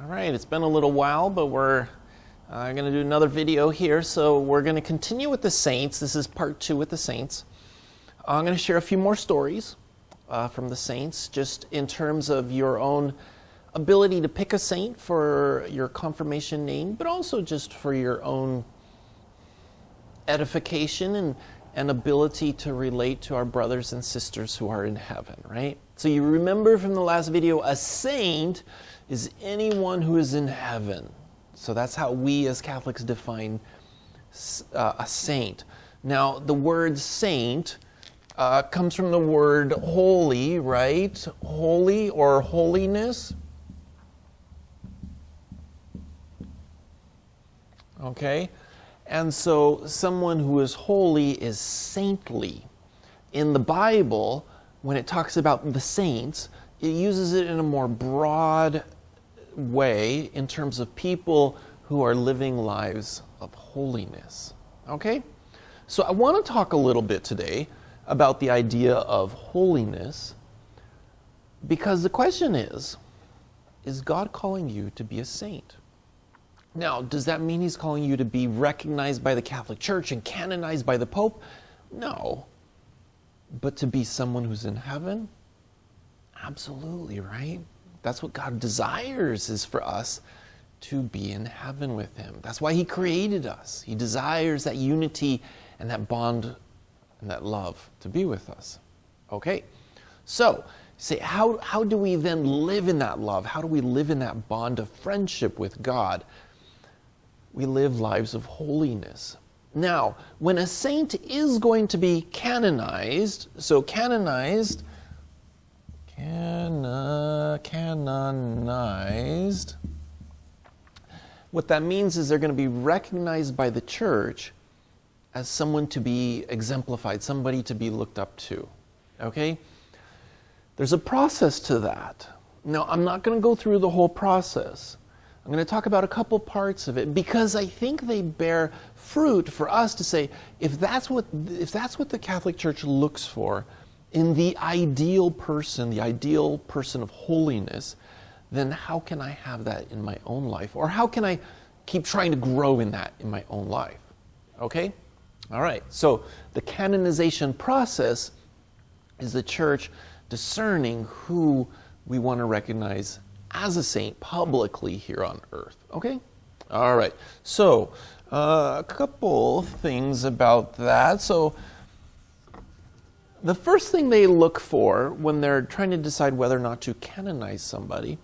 right, it's been a little while, but we're going to do another video here. So we're going to continue with the saints. This is part 2 with the saints. I'm going to share a few more stories from the saints, just in terms of your own ability to pick a saint for your confirmation name, but also just for your own edification and ability to relate to our brothers and sisters who are in heaven, right? So you remember from the last video, a saint is anyone who is in heaven. So that's how we as Catholics define a saint. Now, the word saint comes from the word holy, right? Holy or holiness. Okay? And so someone who is holy is saintly. In the Bible, when it talks about the saints, it uses it in a more broad way in terms of people who are living lives of holiness. Okay? So I want to talk a little bit today about the idea of holiness, because the question is God calling you to be a saint? Now, does that mean he's calling you to be recognized by the Catholic Church and canonized by the Pope? No. But to be someone who's in heaven? Absolutely, right? That's what God desires, is for us to be in heaven with him. That's why he created us. He desires that unity and that bond and that love to be with us. Okay? So, say, how do we then live in that love? How do we live in that bond of friendship with God? We live lives of holiness. Now, when a saint is going to be canonized, so canonized, what that means is they're going to be recognized by the church as someone to be exemplified, somebody to be looked up to. Okay? There's a process to that. Now, I'm not going to go through the whole process. I'm going to talk about a couple parts of it because I think they bear fruit for us to say, if that's what the Catholic Church looks for in the ideal person of holiness, then how can I have that in my own life? Or how can I keep trying to grow in that in my own life? Okay? All right. So the canonization process is the church discerning who we want to recognize as a saint publicly here on earth. Okay? All right. So a couple things about that. So the first thing they look for when they're trying to decide whether or not to canonize somebody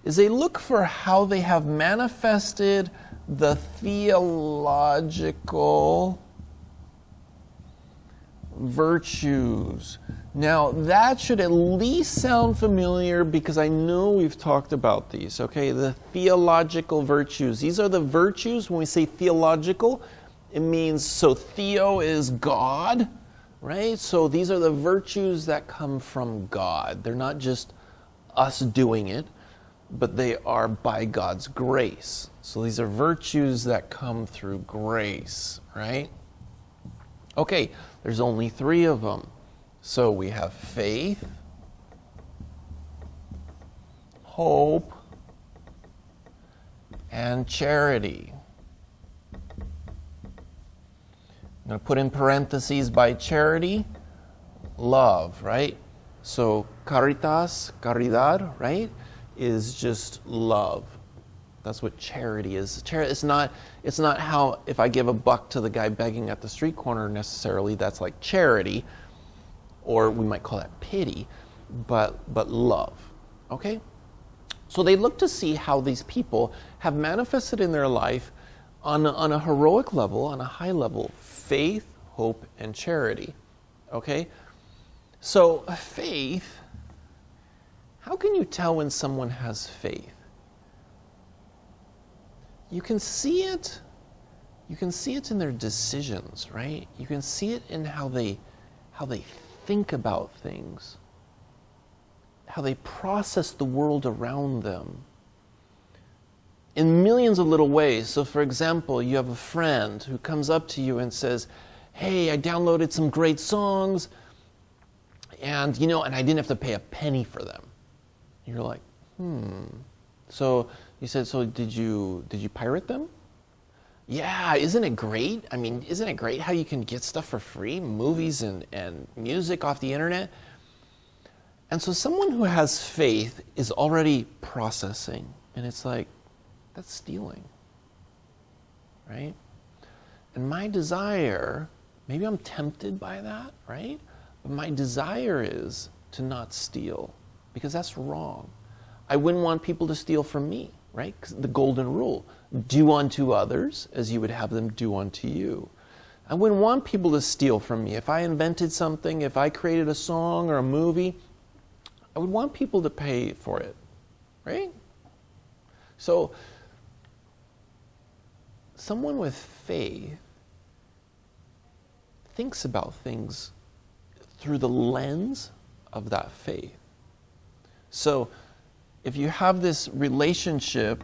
is they look for how they have manifested the theological virtues. Now, that should at least sound familiar because I know we've talked about these, okay? The theological virtues. These are the virtues. When we say theological, it means, so theo is God, right? So these are the virtues that come from God. They're not just us doing it, but they are by God's grace. So these are virtues that come through grace, right? Okay, there's only 3 of them. So we have faith, hope, and charity. I'm going to put in parentheses by charity, love, right? So caritas, caridad, right, is just love. That's what charity is. It's not how, if I give $1 to the guy begging at the street corner necessarily, that's like charity, or we might call that pity, but love. Okay? So they look to see how these people have manifested in their life on a heroic level, on a high level, faith, hope, and charity. Okay? So faith, how can you tell when someone has faith? You can see it in their decisions, right? You can see it in how they think about things, how they process the world around them in millions of little ways. So for example, you have a friend who comes up to you and says, hey, I downloaded some great songs and I didn't have to pay a penny for them. You're like, So you said, so did you pirate them? Yeah, isn't it great? I mean, isn't it great how you can get stuff for free, movies and music off the internet? And so someone who has faith is already processing, and it's like, that's stealing, right? And my desire, maybe I'm tempted by that, right? But my desire is to not steal, because that's wrong. I wouldn't want people to steal from me, right? 'Cause the golden rule, do unto others as you would have them do unto you. I wouldn't want people to steal from me. If I invented something, if I created a song or a movie, I would want people to pay for it, right? So, someone with faith thinks about things through the lens of that faith. So, if you have this relationship,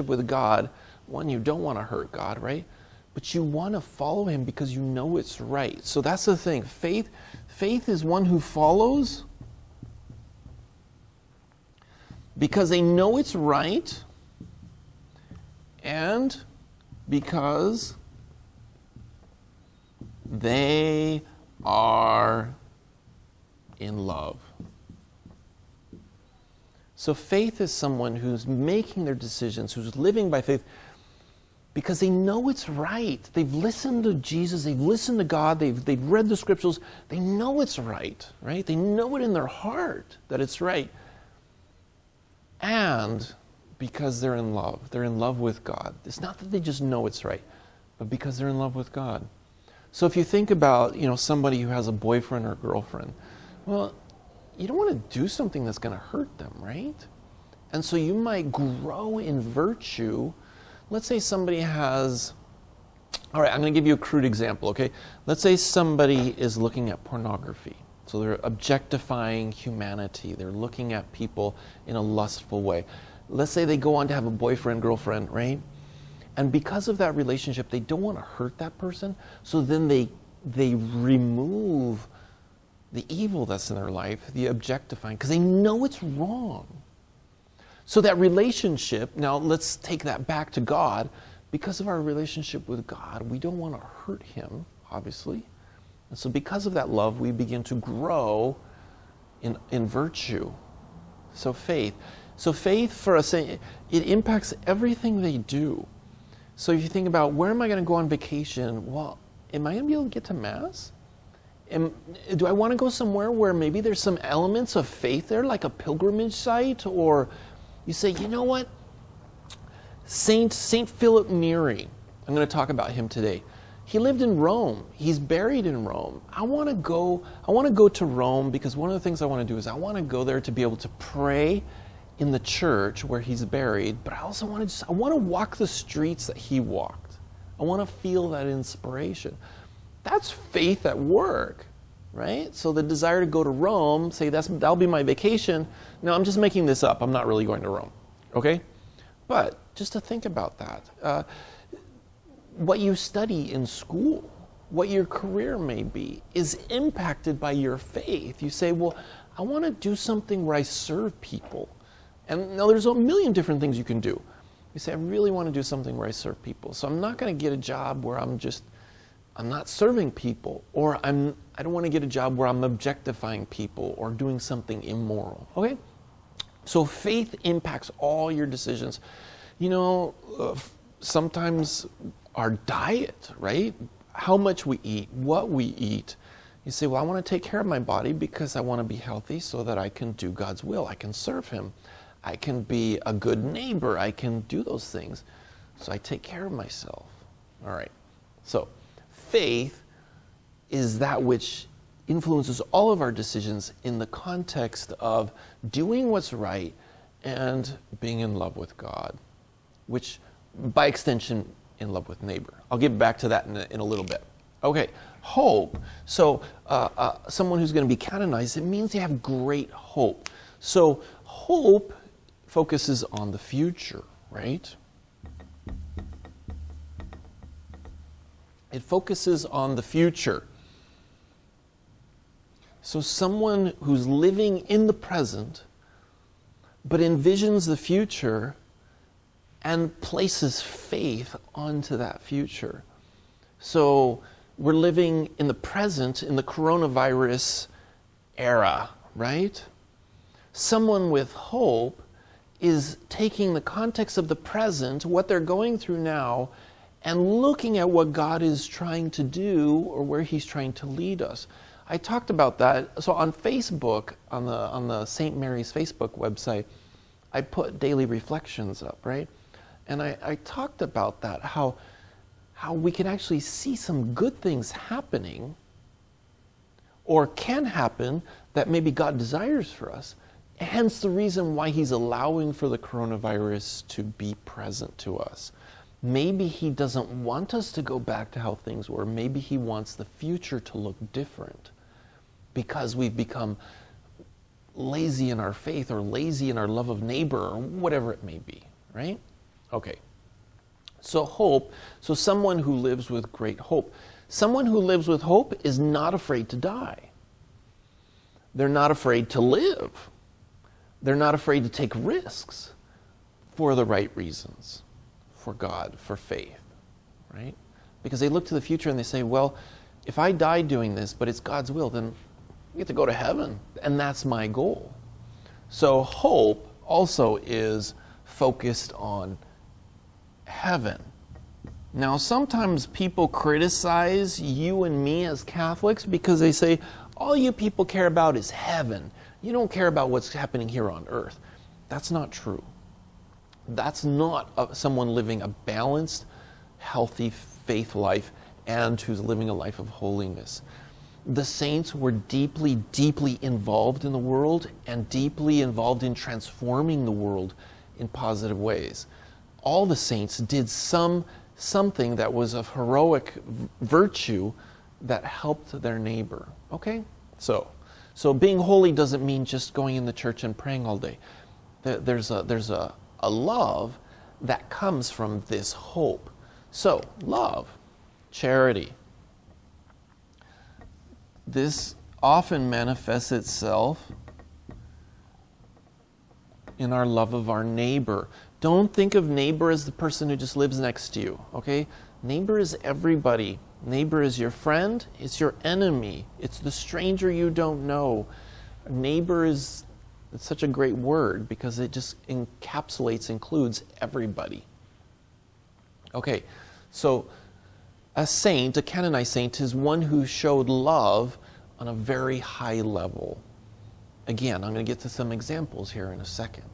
with God, one, you don't want to hurt God, right? But you want to follow him because you know it's right. So that's the thing. Faith is one who follows because they know it's right and because they are in love. So faith is someone who's making their decisions, who's living by faith because they know it's right. They've listened to Jesus, they've listened to God, they've read the scriptures, they know it's right? They know it in their heart that it's right. And because they're in love with God. It's not that they just know it's right, but because they're in love with God. So if you think about, somebody who has a boyfriend or girlfriend, well, you don't want to do something that's going to hurt them, right? And so you might grow in virtue. Let's say somebody has, all right, I'm going to give you a crude example, okay? Let's say somebody is looking at pornography. So they're objectifying humanity. They're looking at people in a lustful way. Let's say they go on to have a boyfriend, girlfriend, right? And because of that relationship, they don't want to hurt that person. So then they remove the evil that's in their life, the objectifying, because they know it's wrong. So that relationship, now let's take that back to God. Because of our relationship with God, we don't want to hurt him, obviously. And so because of that love, we begin to grow in virtue. So faith. So faith for us, it impacts everything they do. So if you think about, where am I going to go on vacation? Well, am I going to be able to get to Mass? Do I want to go somewhere where maybe there's some elements of faith there, like a pilgrimage site? Or you say, you know what? Saint Philip Neri, I'm going to talk about him today. He lived in Rome. He's buried in Rome. I want to go to Rome because one of the things I want to do is I want to go there to be able to pray in the church where he's buried, but I also want to walk the streets that he walked. I want to feel that inspiration. That's faith at work, right? So the desire to go to Rome, say that'll be my vacation. No, I'm just making this up. I'm not really going to Rome, okay? But just to think about that. What you study in school, what your career may be, is impacted by your faith. You say, well, I want to do something where I serve people. And now there's a million different things you can do. You say, I really want to do something where I serve people. So I'm not going to get a job where I'm not serving people, or I don't want to get a job where I'm objectifying people or doing something immoral. Okay? So faith impacts all your decisions. Sometimes our diet, right? How much we eat, what we eat. You say, well, I want to take care of my body because I want to be healthy so that I can do God's will. I can serve him. I can be a good neighbor. I can do those things. So I take care of myself. All right. So faith is that which influences all of our decisions in the context of doing what's right and being in love with God, which by extension, in love with neighbor. I'll get back to that in a little bit. Okay, hope. So someone who's going to be canonized, it means they have great hope. So hope focuses on the future, right? It focuses on the future. So someone who's living in the present, but envisions the future and places faith onto that future. So we're living in the present, in the coronavirus era, right? Someone with hope is taking the context of the present, what they're going through now, and looking at what God is trying to do or where He's trying to lead us. I talked about that. So on Facebook, on the St. Mary's Facebook website, I put daily reflections up, right? And I talked about that, how we can actually see some good things happening or can happen that maybe God desires for us. Hence the reason why He's allowing for the coronavirus to be present to us. Maybe He doesn't want us to go back to how things were. Maybe He wants the future to look different because we've become lazy in our faith or lazy in our love of neighbor or whatever it may be, right? Okay. So hope, so someone who lives with great hope. Someone who lives with hope is not afraid to die. They're not afraid to live. They're not afraid to take risks for the right reasons, for God, for faith, right? Because they look to the future and they say, well, if I die doing this, but it's God's will, then I get to go to heaven, and that's my goal. So hope also is focused on heaven. Now, sometimes people criticize you and me as Catholics because they say, all you people care about is heaven. You don't care about what's happening here on earth. That's not true. That's not someone living a balanced, healthy faith life and who's living a life of holiness. The saints were deeply, deeply involved in the world and deeply involved in transforming the world in positive ways. All the saints did something that was of heroic virtue that helped their neighbor. Okay? So being holy doesn't mean just going in the church and praying all day. There's a love that comes from this hope. So, love, charity. This often manifests itself in our love of our neighbor. Don't think of neighbor as the person who just lives next to you, okay? Neighbor is everybody. Neighbor is your friend, it's your enemy, it's the stranger you don't know. Neighbor is, it's such a great word because it just includes everybody. Okay, so a saint, a canonized saint, is one who showed love on a very high level. Again, I'm going to get to some examples here in a second.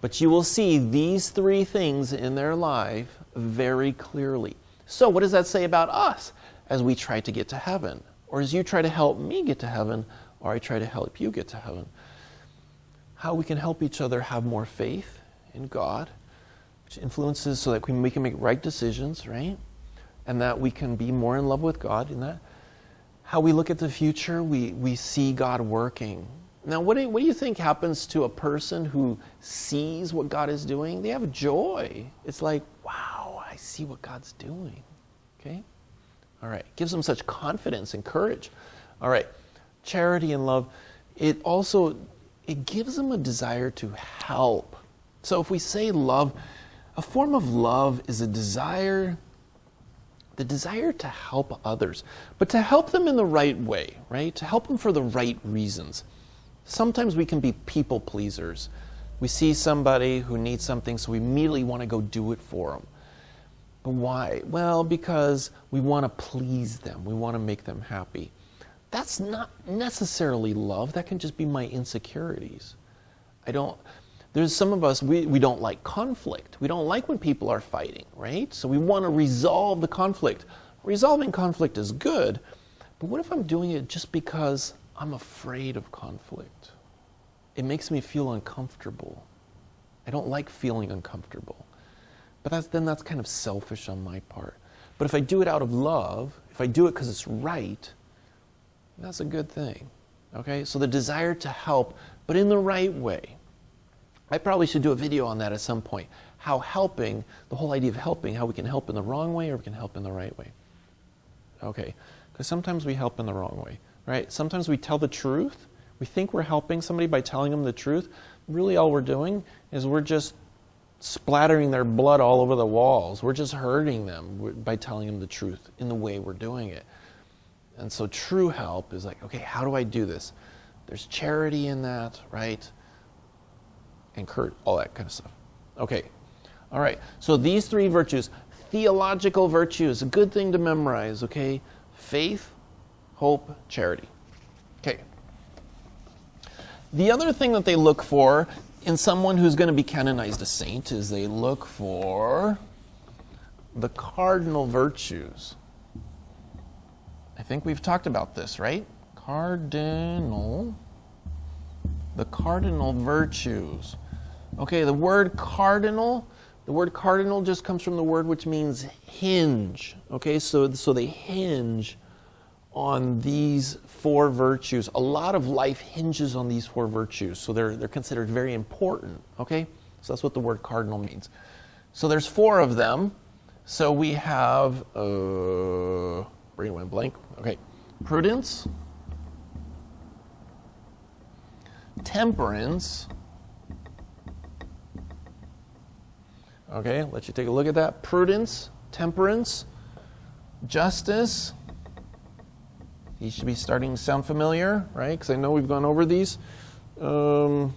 But you will see these three things in their life very clearly. So what does that say about us as we try to get to heaven? Or as you try to help me get to heaven, or I try to help you get to heaven? How we can help each other have more faith in God, which influences so that we can make right decisions, right? And that we can be more in love with God in that. How we look at the future, we see God working. Now, what do you think happens to a person who sees what God is doing? They have joy. It's like, wow, I see what God's doing. Okay? All right. Gives them such confidence and courage. All right. Charity and love. It gives them a desire to help. So if we say love, a form of love is the desire to help others, but to help them in the right way, right? To help them for the right reasons. Sometimes we can be people pleasers. We see somebody who needs something, so we immediately want to go do it for them. But why? Well, because we want to please them. We want to make them happy. That's not necessarily love. That can just be my insecurities. There's some of us, we don't like conflict. We don't like when people are fighting, right? So we want to resolve the conflict. Resolving conflict is good, but what if I'm doing it just because I'm afraid of conflict? It makes me feel uncomfortable. I don't like feeling uncomfortable. But that's kind of selfish on my part. But if I do it out of love, if I do it because it's right, that's a good thing. Okay? So the desire to help, but in the right way. I probably should do a video on that at some point. How helping, the whole idea of helping, how we can help in the wrong way or we can help in the right way. Okay? Because sometimes we help in the wrong way. right? Sometimes we tell the truth. We think we're helping somebody by telling them the truth. Really all we're doing is we're just splattering their blood all over the walls. We're just hurting them by telling them the truth in the way we're doing it. And so true help is like, okay, how do I do this? There's charity in that, right? And all that kind of stuff. Okay, all right. So these three virtues, theological virtues, a good thing to memorize, okay? Faith, hope, charity. Okay. The other thing that they look for in someone who's going to be canonized a saint is they look for the cardinal virtues. I think we've talked about this, right? The cardinal virtues. Okay, the word cardinal just comes from the word which means hinge. Okay, so they hinge on these four virtues. A lot of life hinges on these four virtues, so they're considered very important. Okay, so that's what the word cardinal means. So there's four of them. So we have brain went blank. Okay, prudence, temperance. Okay, let you take a look at that. Prudence, temperance, justice. These should be starting to sound familiar, right? Because I know we've gone over these. I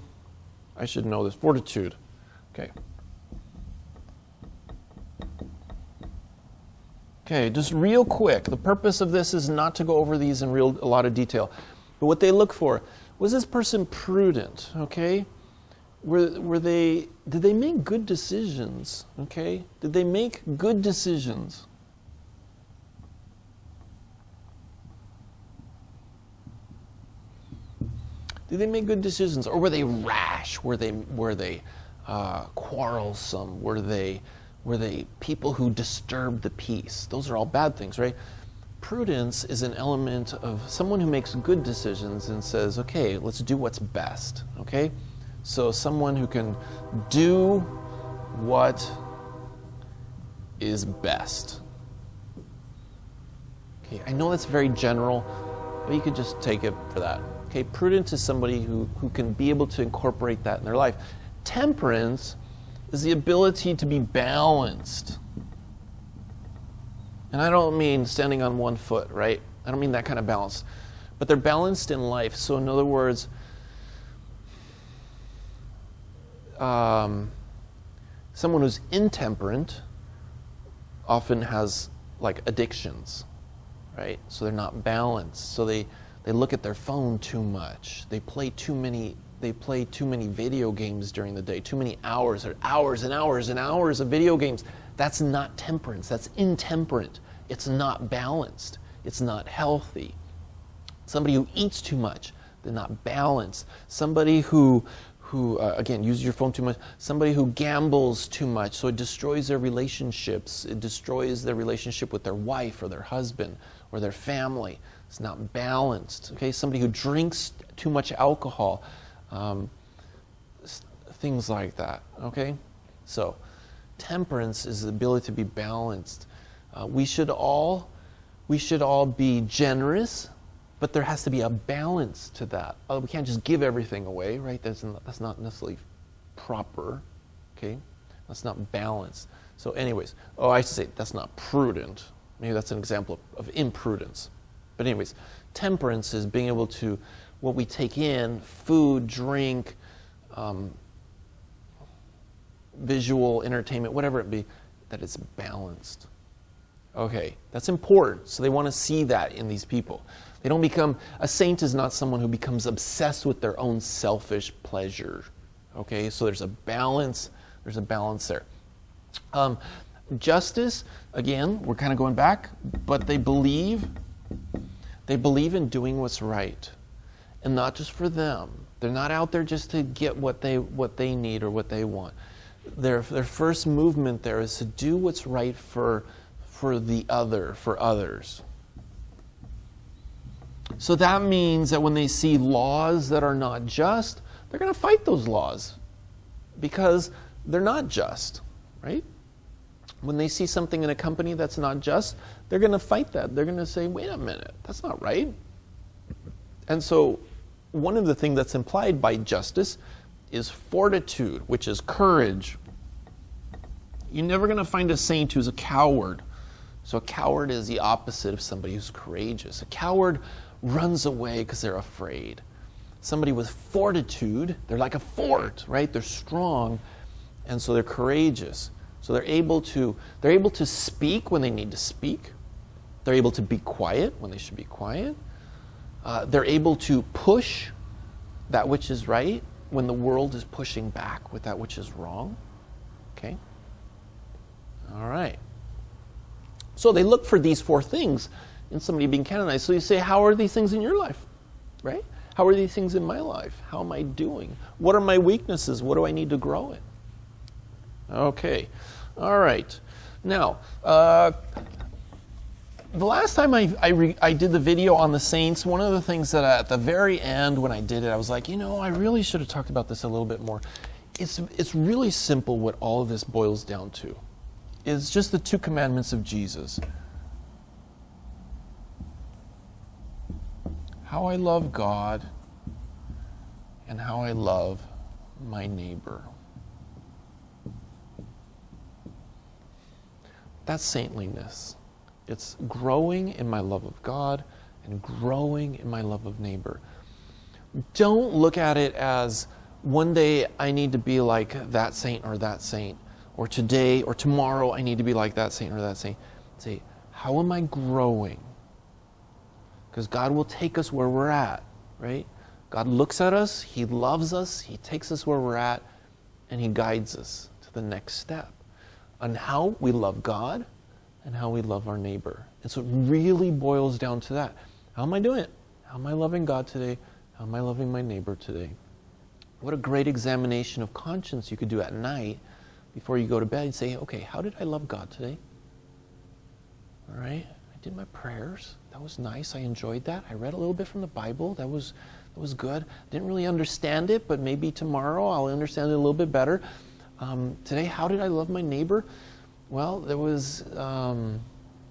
should know this. Fortitude. Okay. Okay, just real quick. The purpose of this is not to go over these in a lot of detail. But what they look for, was this person prudent? Okay. Did they make good decisions? Okay. Did they make good decisions? Did they make good decisions, or were they rash? Were they quarrelsome? Were they people who disturbed the peace? Those are all bad things, right? Prudence is an element of someone who makes good decisions and says, okay, let's do what's best. Okay, so someone who can do what is best. Okay, I know that's very general, but you could just take it for that. Okay, prudent is somebody who can be able to incorporate that in their life. Temperance is the ability to be balanced. And I don't mean standing on one foot, right? I don't mean that kind of balance. But they're balanced in life. So in other words, someone who's intemperate often has like addictions, right? So they're not balanced. So they look at their phone too much. They play too many video games during the day, too many hours and hours and hours of video games. That's not temperance. That's intemperate. It's not balanced. It's not healthy. Somebody who eats too much, they're not balanced. Somebody who again, uses your phone too much. Somebody who gambles too much, so it destroys their relationships. It destroys their relationship with their wife or their husband or their family. It's not balanced. Okay, somebody who drinks too much alcohol, things like that. Okay, so temperance is the ability to be balanced. We should all be generous, but there has to be a balance to that. We can't just give everything away, right? That's not necessarily proper. Okay, that's not balanced. So, anyways, I should say that's not prudent. Maybe that's an example of imprudence. But anyways, temperance is being able to, what we take in, food, drink, visual, entertainment, whatever it be, that it's balanced. Okay, that's important. So they want to see that in these people. They don't become, a saint is not someone who becomes obsessed with their own selfish pleasure. Okay, so there's a balance there. Justice, again, we're kind of going back, but they believe in doing what's right, and not just for them. They're not out there just to get what they need or what they want. Their first movement there is to do what's right for others. So that means that when they see laws that are not just, they're going to fight those laws because they're not just, right? When they see something in a company that's not just, they're going to fight that. They're going to say, wait a minute, that's not right. And so one of the things that's implied by justice is fortitude, which is courage. You're never going to find a saint who's a coward. So a coward is the opposite of somebody who's courageous. A coward runs away because they're afraid. Somebody with fortitude, they're like a fort, right? They're strong, and so they're courageous. So they're able to speak when they need to speak. They're able to be quiet when they should be quiet. They're able to push that which is right when the world is pushing back with that which is wrong. Okay? All right. So they look for these 4 things in somebody being canonized. So you say, how are these things in your life? Right? How are these things in my life? How am I doing? What are my weaknesses? What do I need to grow in? Okay. All right. Now, the last time I did the video on the saints, one of the things that at the very end when I did it, I was like, I really should have talked about this a little bit more. It's really simple what all of this boils down to. It's just the 2 commandments of Jesus. How I love God and how I love my neighbor. That's saintliness. It's growing in my love of God and growing in my love of neighbor. Don't look at it as one day I need to be like that saint, or today or tomorrow I need to be like that saint or that saint. Say, how am I growing? Because God will take us where we're at, right? God looks at us, He loves us, He takes us where we're at, and He guides us to the next step on how we love God and how we love our neighbor. And so it really boils down to that. How am I doing it? How am I loving God today? How am I loving my neighbor today? What a great examination of conscience you could do at night before you go to bed and say, okay, how did I love God today? All right, I did my prayers. That was nice. I enjoyed that. I read a little bit from the Bible. That was good. Didn't really understand it, but maybe tomorrow I'll understand it a little bit better. Today, how did I love my neighbor? Well, there was, when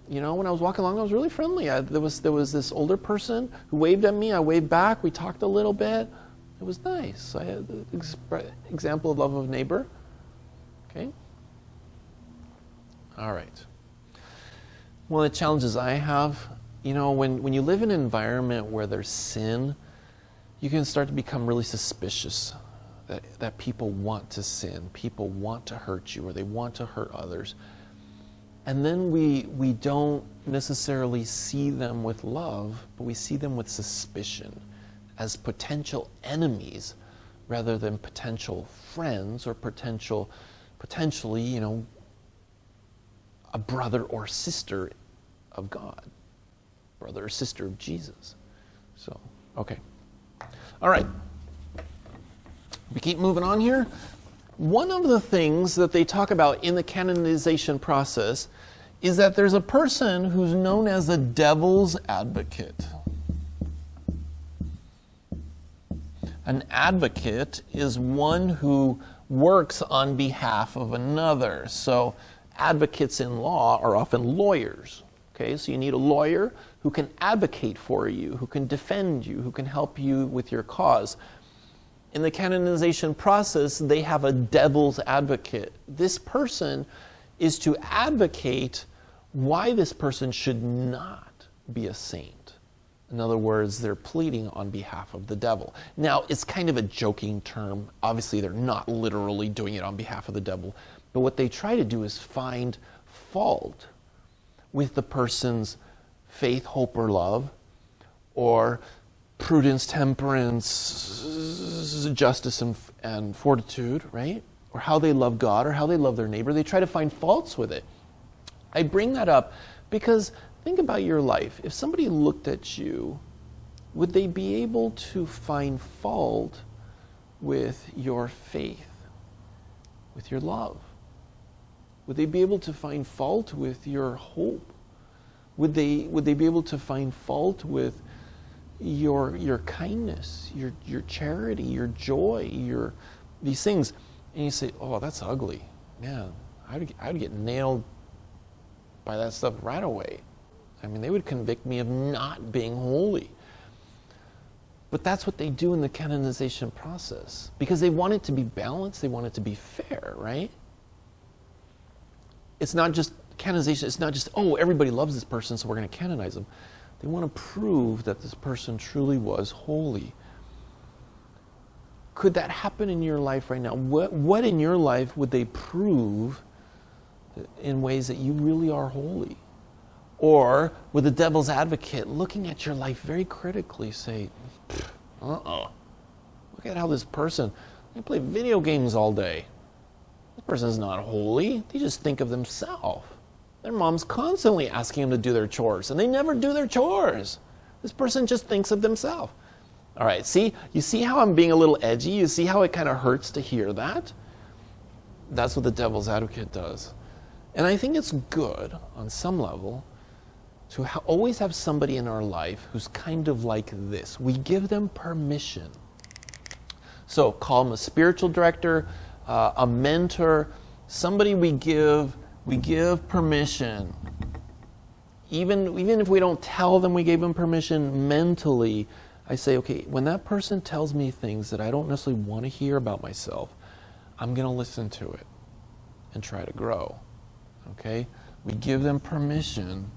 I was walking along, I was really friendly. There was this older person who waved at me. I waved back. We talked a little bit. It was nice. I had the example of love of neighbor. Okay? All right. One of the challenges I have, when you live in an environment where there's sin, you can start to become really suspicious that people want to sin, people want to hurt you, or they want to hurt others. And then we don't necessarily see them with love, but we see them with suspicion as potential enemies rather than potential friends or potentially, a brother or sister of God, brother or sister of Jesus. So, okay. All right. We keep moving on here. One of the things that they talk about in the canonization process is that there's a person who's known as the devil's advocate. An advocate is one who works on behalf of another. So advocates in law are often lawyers. Okay, so you need a lawyer who can advocate for you, who can defend you, who can help you with your cause. In the canonization process, they have a devil's advocate. This person is to advocate why this person should not be a saint. In other words, they're pleading on behalf of the devil. Now, it's kind of a joking term. Obviously, they're not literally doing it on behalf of the devil. But what they try to do is find fault with the person's faith, hope, or love, or prudence, temperance, justice, and fortitude, right? Or how they love God, or how they love their neighbor. They try to find faults with it. I bring that up because think about your life. If somebody looked at you, would they be able to find fault with your faith, with your love? Would they be able to find fault with your hope? Would they be able to find fault with your kindness, your charity, your joy, these things? And you say, oh, that's ugly. Man, I would get nailed by that stuff right away. I mean, they would convict me of not being holy. But that's what they do in the canonization process, because they want it to be balanced, they want it to be fair, right? It's not just canonization, it's not just, oh, everybody loves this person, so we're going to canonize them. They want to prove that this person truly was holy. Could that happen in your life right now? What in your life would they prove in ways that you really are holy? Or would the devil's advocate, looking at your life very critically, say, look at how this person, they play video games all day. This person's not holy. They just think of themselves. Their mom's constantly asking them to do their chores, and they never do their chores. This person just thinks of themselves. All right, see? You see how I'm being a little edgy? You see how it kind of hurts to hear that? That's what the devil's advocate does. And I think it's good, on some level, to always have somebody in our life who's kind of like this. We give them permission. So call them a spiritual director, a mentor, somebody we give permission. Even if we don't tell them we gave them permission mentally, I say, okay, when that person tells me things that I don't necessarily want to hear about myself, I'm going to listen to it and try to grow. Okay? We give them permission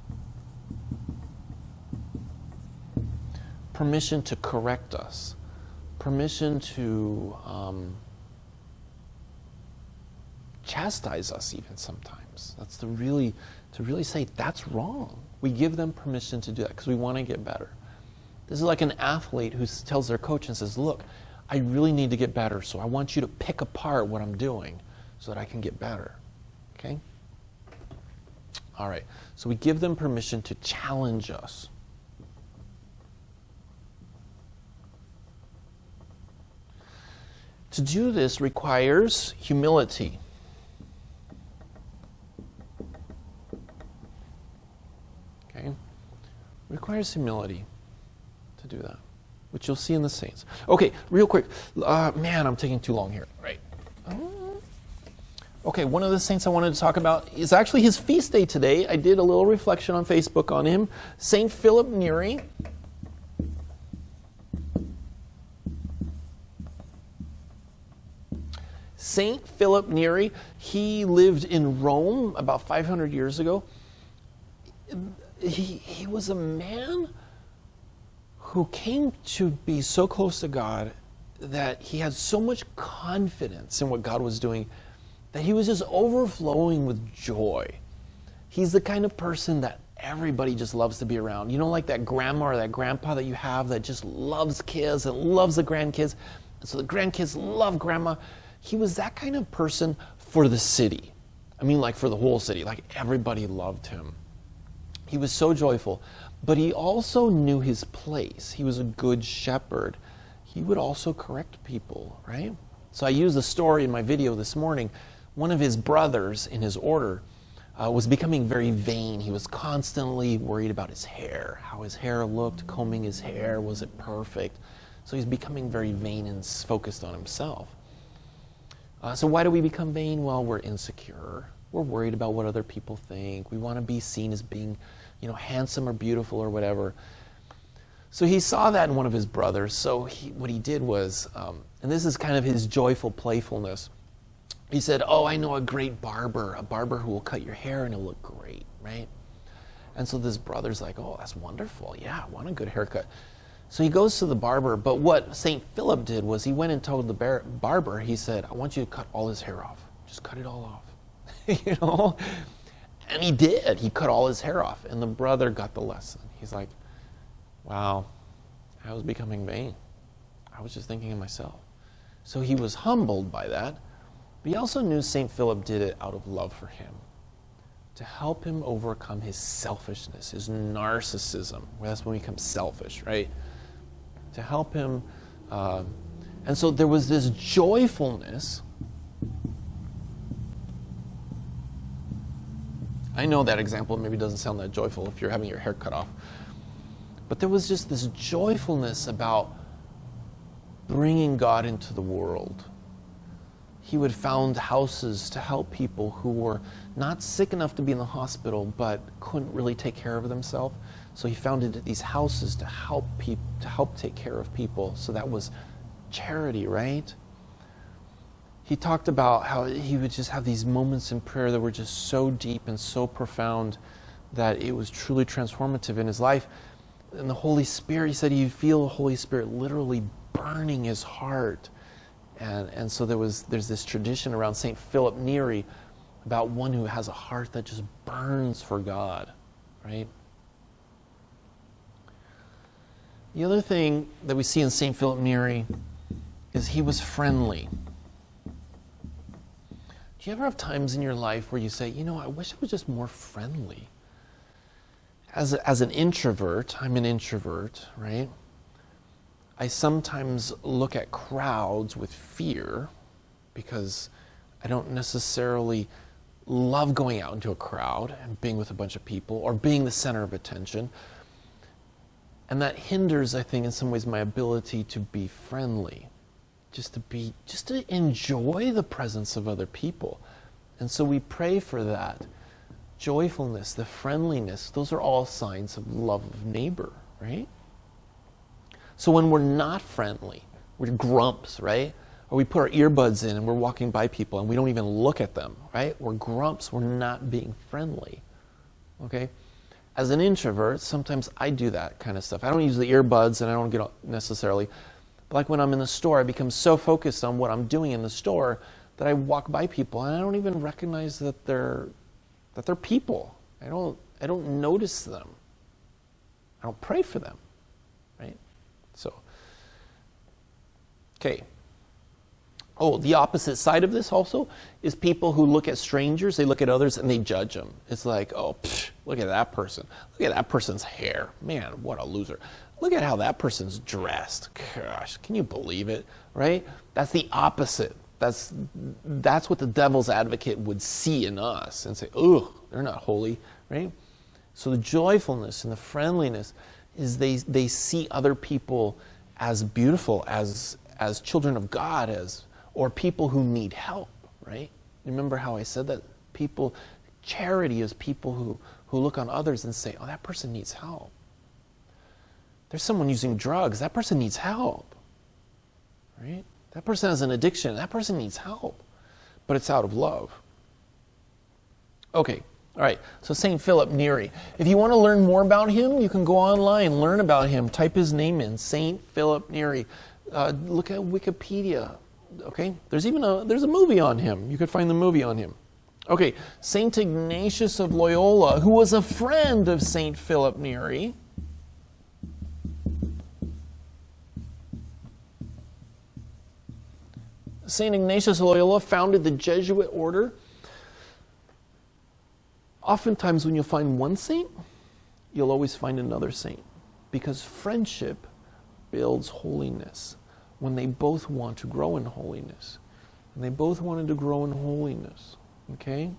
to correct us, permission to chastise us even sometimes. That's to really say that's wrong. We give them permission to do that because we want to get better. This is like an athlete who tells their coach and says, look, I really need to get better, so I want you to pick apart what I'm doing so that I can get better. Okay? All right. So we give them permission to challenge us. To do this requires humility. Okay? It requires humility to do that, which you'll see in the saints. Okay, real quick. Man, I'm taking too long here. Right. Okay, one of the saints I wanted to talk about is actually his feast day today. I did a little reflection on Facebook on him. Saint Philip Neri. Saint Philip Neri, he lived in Rome about 500 years ago. He was a man who came to be so close to God that he had so much confidence in what God was doing that he was just overflowing with joy. He's the kind of person that everybody just loves to be around. You know, like that grandma or that grandpa that you have that just loves kids and loves the grandkids. And so the grandkids love grandma. He was that kind of person for the city. I mean, like for the whole city. Like everybody loved him. He was so joyful. But he also knew his place. He was a good shepherd. He would also correct people, right? So I used the story in my video this morning. One of his brothers in his order was becoming very vain. He was constantly worried about his hair, how his hair looked, combing his hair, was it perfect? So he's becoming very vain and focused on himself. So why do we become vain? Well, we're insecure. We're worried about what other people think. We want to be seen as being, handsome or beautiful or whatever. So he saw that in one of his brothers. So what he did was, and this is kind of his joyful playfulness. He said, oh, I know a great barber, a barber who will cut your hair and it'll look great, right? And so this brother's like, oh, that's wonderful. Yeah, I want a good haircut. So he goes to the barber, but what St. Philip did was he went and told the barber, he said, I want you to cut all his hair off. Just cut it all off. And he did. He cut all his hair off. And the brother got the lesson. He's like, wow, I was becoming vain. I was just thinking of myself. So he was humbled by that. But he also knew St. Philip did it out of love for him, to help him overcome his selfishness, his narcissism. Well, that's when we become selfish, right? To help him. And so there was this joyfulness. I know that example maybe doesn't sound that joyful if you're having your hair cut off. But there was just this joyfulness about bringing God into the world. he would found houses to help people who were not sick enough to be in the hospital but couldn't really take care of themselves. So he founded these houses to help people, to help take care of people. So that was charity, right? He talked about how he would just have these moments in prayer that were just so deep and so profound that it was truly transformative in his life. And the Holy Spirit, he said he'd feel the Holy Spirit literally burning his heart. And so there's this tradition around St. Philip Neri about one who has a heart that just burns for God, right? The other thing that we see in St. Philip Neri is he was friendly. Do you ever have times in your life where you say, I wish I was just more friendly? As an introvert, I'm an introvert, right? I sometimes look at crowds with fear because I don't necessarily love going out into a crowd and being with a bunch of people or being the center of attention. And that hinders, I think, in some ways, my ability to be friendly, just to enjoy the presence of other people. And so we pray for that. Joyfulness, the friendliness, those are all signs of love of neighbor, right? So when we're not friendly, we're grumps, right? Or we put our earbuds in and we're walking by people and we don't even look at them, right? We're grumps, we're not being friendly, okay? As an introvert, sometimes I do that kind of stuff. I don't use the earbuds and I don't get necessarily, but like when I'm in the store, I become so focused on what I'm doing in the store that I walk by people and I don't even recognize that they're people. I don't notice them. I don't pray for them, right? So, okay. Oh, the opposite side of this also is people who look at strangers, they look at others and they judge them. It's like, oh, look at that person. Look at that person's hair. Man, what a loser. Look at how that person's dressed. Gosh, can you believe it, right? That's the opposite. That's what the devil's advocate would see in us and say, ugh, they're not holy, right? So the joyfulness and the friendliness is they see other people as beautiful, as children of God, or people who need help, right? Remember how I said that? Charity is people who look on others and say, oh, that person needs help. There's someone using drugs. That person needs help, right? That person has an addiction. That person needs help, but it's out of love. Okay, all right, so St. Philip Neri. If you want to learn more about him, you can go online, learn about him, type his name in, St. Philip Neri. Look at Wikipedia, okay? There's a movie on him. You could find the movie on him. Okay, St. Ignatius of Loyola, who was a friend of St. Philip Neri. St. Ignatius of Loyola founded the Jesuit order. Oftentimes when you'll find one saint, you'll always find another saint, because friendship builds holiness when they both want to grow in holiness. And they both wanted to grow in holiness, okay?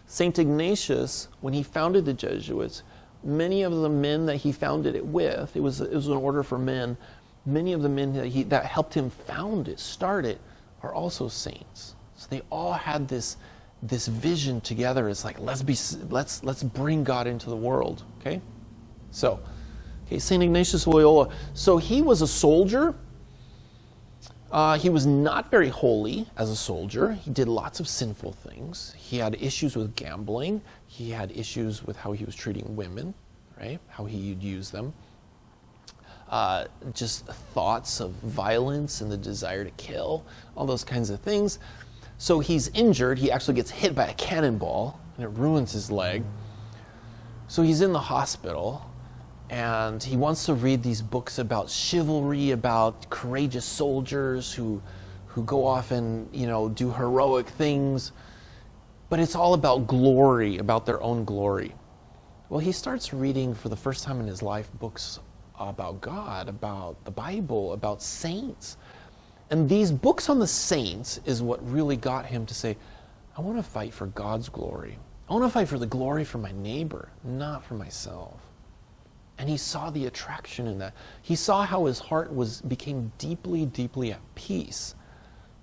St. Ignatius, when he founded the Jesuits, many of the men that he founded it with, it was an order for men, many of the men that helped him start it, are also saints. So they all had this vision together. It's like, let's bring God into the world, okay? So, St. Ignatius of Loyola. So he was a soldier. He was not very holy as a soldier. He did lots of sinful things. He had issues with gambling. He had issues with how he was treating women, right? How he'd use them. Just thoughts of violence and the desire to kill, all those kinds of things. So he's injured. He actually gets hit by a cannonball, and it ruins his leg. So he's in the hospital, and he wants to read these books about chivalry, about courageous soldiers who go off and do heroic things. But it's all about glory, about their own glory. Well, he starts reading for the first time in his life books about God, about the Bible, about saints. And these books on the saints is what really got him to say, I want to fight for God's glory. I want to fight for the glory for my neighbor, not for myself. And he saw the attraction in that. He saw how his heart became deeply, deeply at peace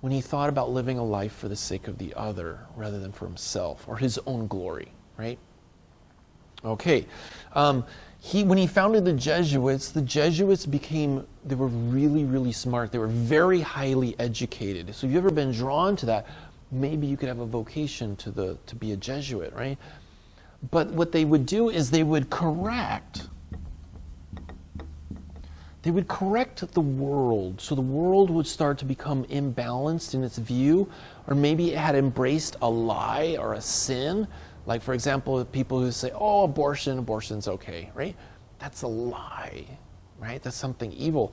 when he thought about living a life for the sake of the other rather than for himself or his own glory, right? Okay. When he founded the Jesuits they were really, really smart. They were very highly educated. So if you've ever been drawn to that, maybe you could have a vocation to be a Jesuit, right? But what they would do is they would correct the world. So the world would start to become imbalanced in its view, or maybe it had embraced a lie or a sin. Like, for example, people who say, oh, abortion's okay, right? That's a lie, right? That's something evil.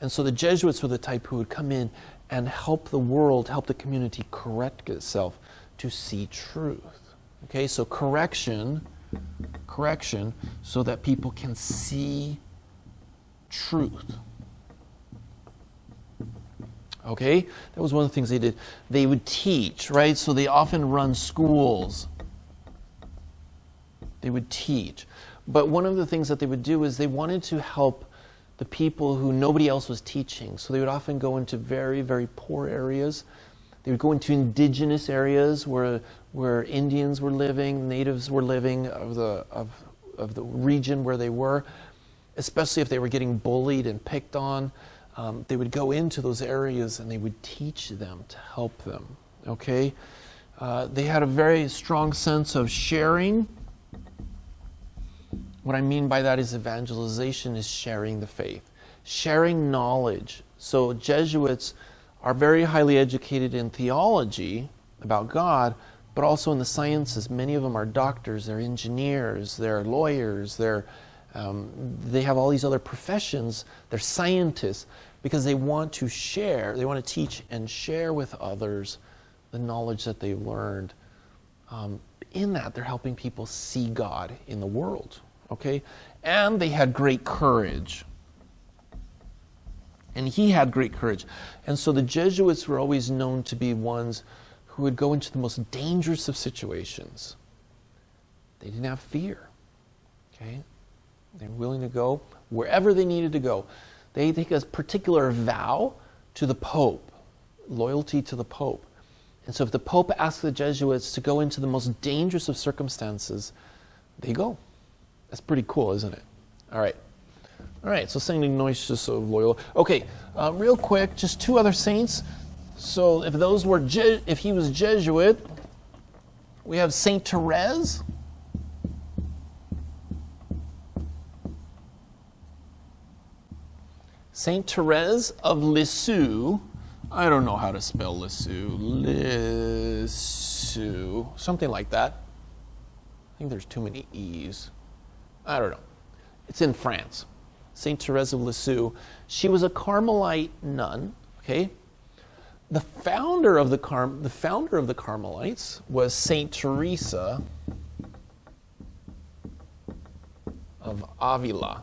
And so the Jesuits were the type who would come in and help the world, help the community correct itself to see truth. Okay, so correction, so that people can see truth. Okay, that was one of the things they did. They would teach, right? So they often run schools. They would teach. But one of the things that they would do is they wanted to help the people who nobody else was teaching. So they would often go into very, very poor areas. They would go into indigenous areas where Indians were living, natives were living of the region where they were, especially if they were getting bullied and picked on. They would go into those areas and they would teach them to help them. Okay? They had a very strong sense of sharing. What I mean by that is evangelization is sharing the faith, sharing knowledge. So Jesuits are very highly educated in theology about God, but also in the sciences. Many of them are doctors, they're engineers, they're lawyers, they have all these other professions, they're scientists, because they want to share, they want to teach and share with others the knowledge that they've learned. In that, they're helping people see God in the world. Okay? And they had great courage. And he had great courage. And so the Jesuits were always known to be ones who would go into the most dangerous of situations. They didn't have fear. Okay? They were willing to go wherever they needed to go. They take a particular vow to the Pope, loyalty to the Pope. And so if the Pope asks the Jesuits to go into the most dangerous of circumstances, they go. That's pretty cool, isn't it? All right, so Saint Ignatius of Loyola. Okay, real quick, just two other saints. So if he was Jesuit, we have Saint Therese. Saint Therese of Lisieux. I don't know how to spell Lisieux. Lisieux, something like that. I think there's too many E's. I don't know. It's in France. Saint Therese of Lisieux. She was a Carmelite nun. Okay. The founder of the Carmelites was Saint Teresa of Avila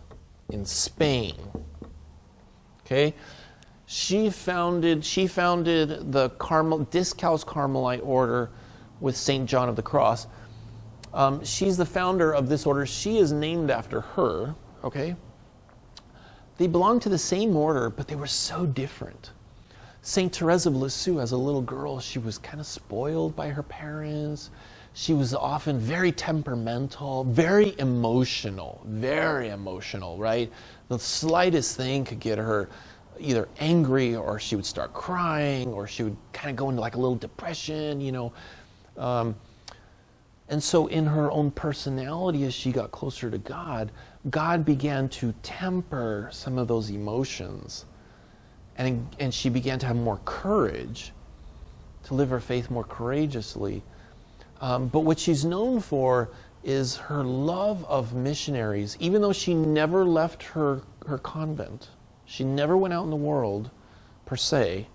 in Spain. Okay. She founded the Discalced Carmelite order with Saint John of the Cross. She's the founder of this order. She is named after her, okay? They belonged to the same order, but they were so different. Saint Therese of Lisieux, as a little girl, she was kind of spoiled by her parents. She was often very temperamental, very emotional, right? The slightest thing could get her either angry, or she would start crying, or she would kind of go into like a little depression, you know. And so in her own personality, as she got closer to God, God began to temper some of those emotions. And she began to have more courage, to live her faith more courageously. But what she's known for is her love of missionaries, even though she never left her convent. She never went out in the world, per se.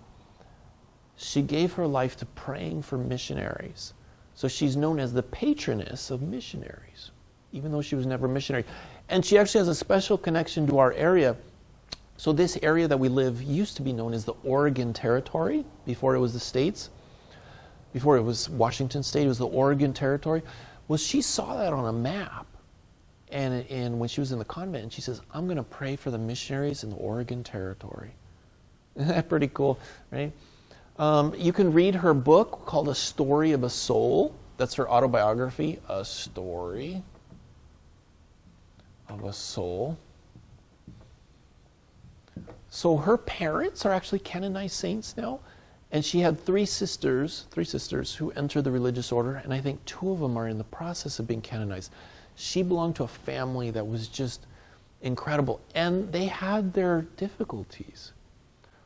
She gave her life to praying for missionaries. So she's known as the patroness of missionaries, even though she was never a missionary. And she actually has a special connection to our area. So this area that we live used to be known as the Oregon Territory, before it was the States. Before it was Washington State, it was the Oregon Territory. Well, she saw that on a map. And when she was in the convent, and she says, I'm going to pray for the missionaries in the Oregon Territory. Isn't that pretty cool, right? You can read her book called A Story of a Soul. That's her autobiography, A Story of a Soul. So her parents are actually canonized saints now. And she had three sisters who entered the religious order, and I think two of them are in the process of being canonized. She belonged to a family that was just incredible, and they had their difficulties.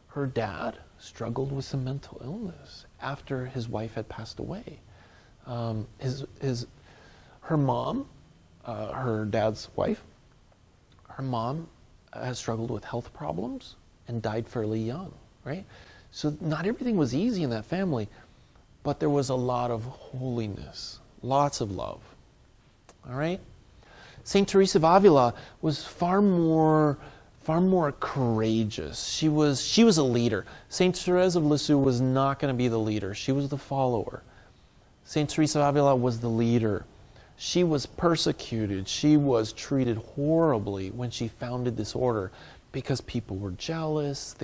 Her dad struggled with some mental illness after his wife had passed away. Her mom, her dad's wife, her mom has struggled with health problems and died fairly young, right? So not everything was easy in that family, but there was a lot of holiness, lots of love. All right? Saint Teresa of Avila was far more courageous. She was a leader. Saint Therese of Lisieux was not going to be the leader. She was the follower. Saint Teresa of Avila was the leader. She was persecuted. She was treated horribly when she founded this order because people were jealous.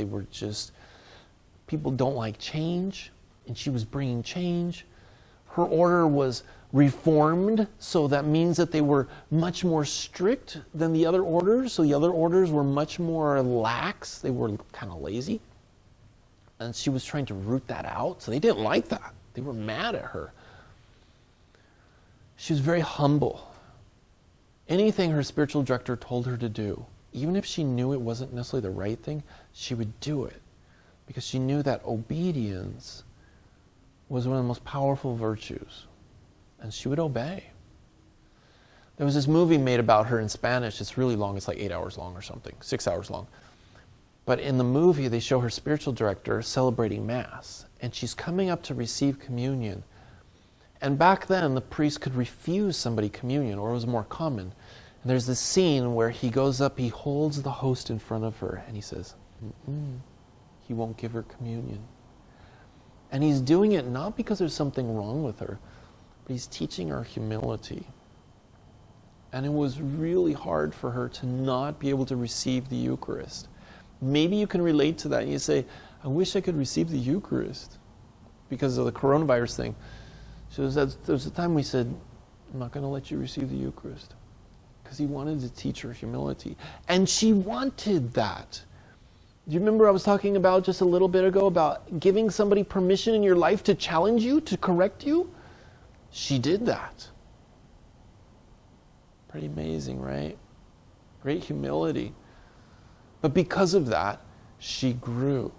People don't like change, and she was bringing change. Her order was reformed, so that means that they were much more strict than the other orders. So the other orders were much more lax. They were kind of lazy. And she was trying to root that out, so they didn't like that. They were mad at her. She was very humble. Anything her spiritual director told her to do, even if she knew it wasn't necessarily the right thing, she would do it. Because she knew that obedience was one of the most powerful virtues. And she would obey. There was this movie made about her in Spanish. It's really long. It's like 8 hours long or something, 6 hours long. But in the movie, they show her spiritual director celebrating Mass. And she's coming up to receive communion. And back then, the priest could refuse somebody communion, or it was more common. And there's this scene where he goes up, he holds the host in front of her, and he says, he won't give her communion. And he's doing it not because there's something wrong with her, but he's teaching her humility. And it was really hard for her to not be able to receive the Eucharist. Maybe you can relate to that. And you say, I wish I could receive the Eucharist because of the coronavirus thing. So there was a time we said, I'm not going to let you receive the Eucharist. Because he wanted to teach her humility. And she wanted that. Do you remember I was talking about just a little bit ago about giving somebody permission in your life to challenge you, to correct you? She did that. Pretty amazing, right? Great humility. But because of that, she grew.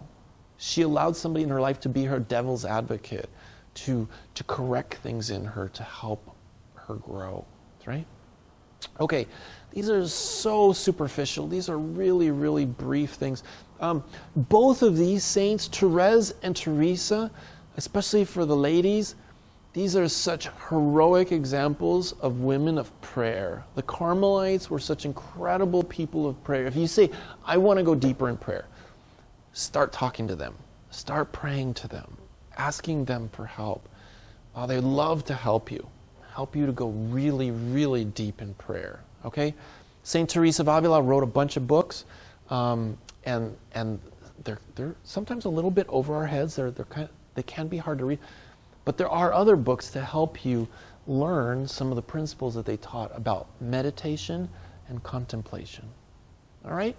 She allowed somebody in her life to be her devil's advocate, to correct things in her, to help her grow. Right? Okay, these are so superficial. These are really, really brief things. Both of these saints, Therese and Teresa, especially for the ladies, these are such heroic examples of women of prayer. The Carmelites were such incredible people of prayer. If you say, I want to go deeper in prayer, start talking to them. Start praying to them, asking them for help. They love to help you to go really, really deep in prayer. Okay? Saint Teresa of Avila wrote a bunch of books, and they're sometimes a little bit over our heads. They can be hard to read, but there are other books to help you learn some of the principles that they taught about meditation and contemplation. All right?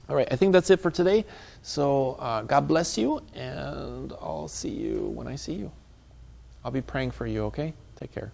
All right, I think that's it for today. So God bless you, and I'll see you when I see you. I'll be praying for you, okay? Take care.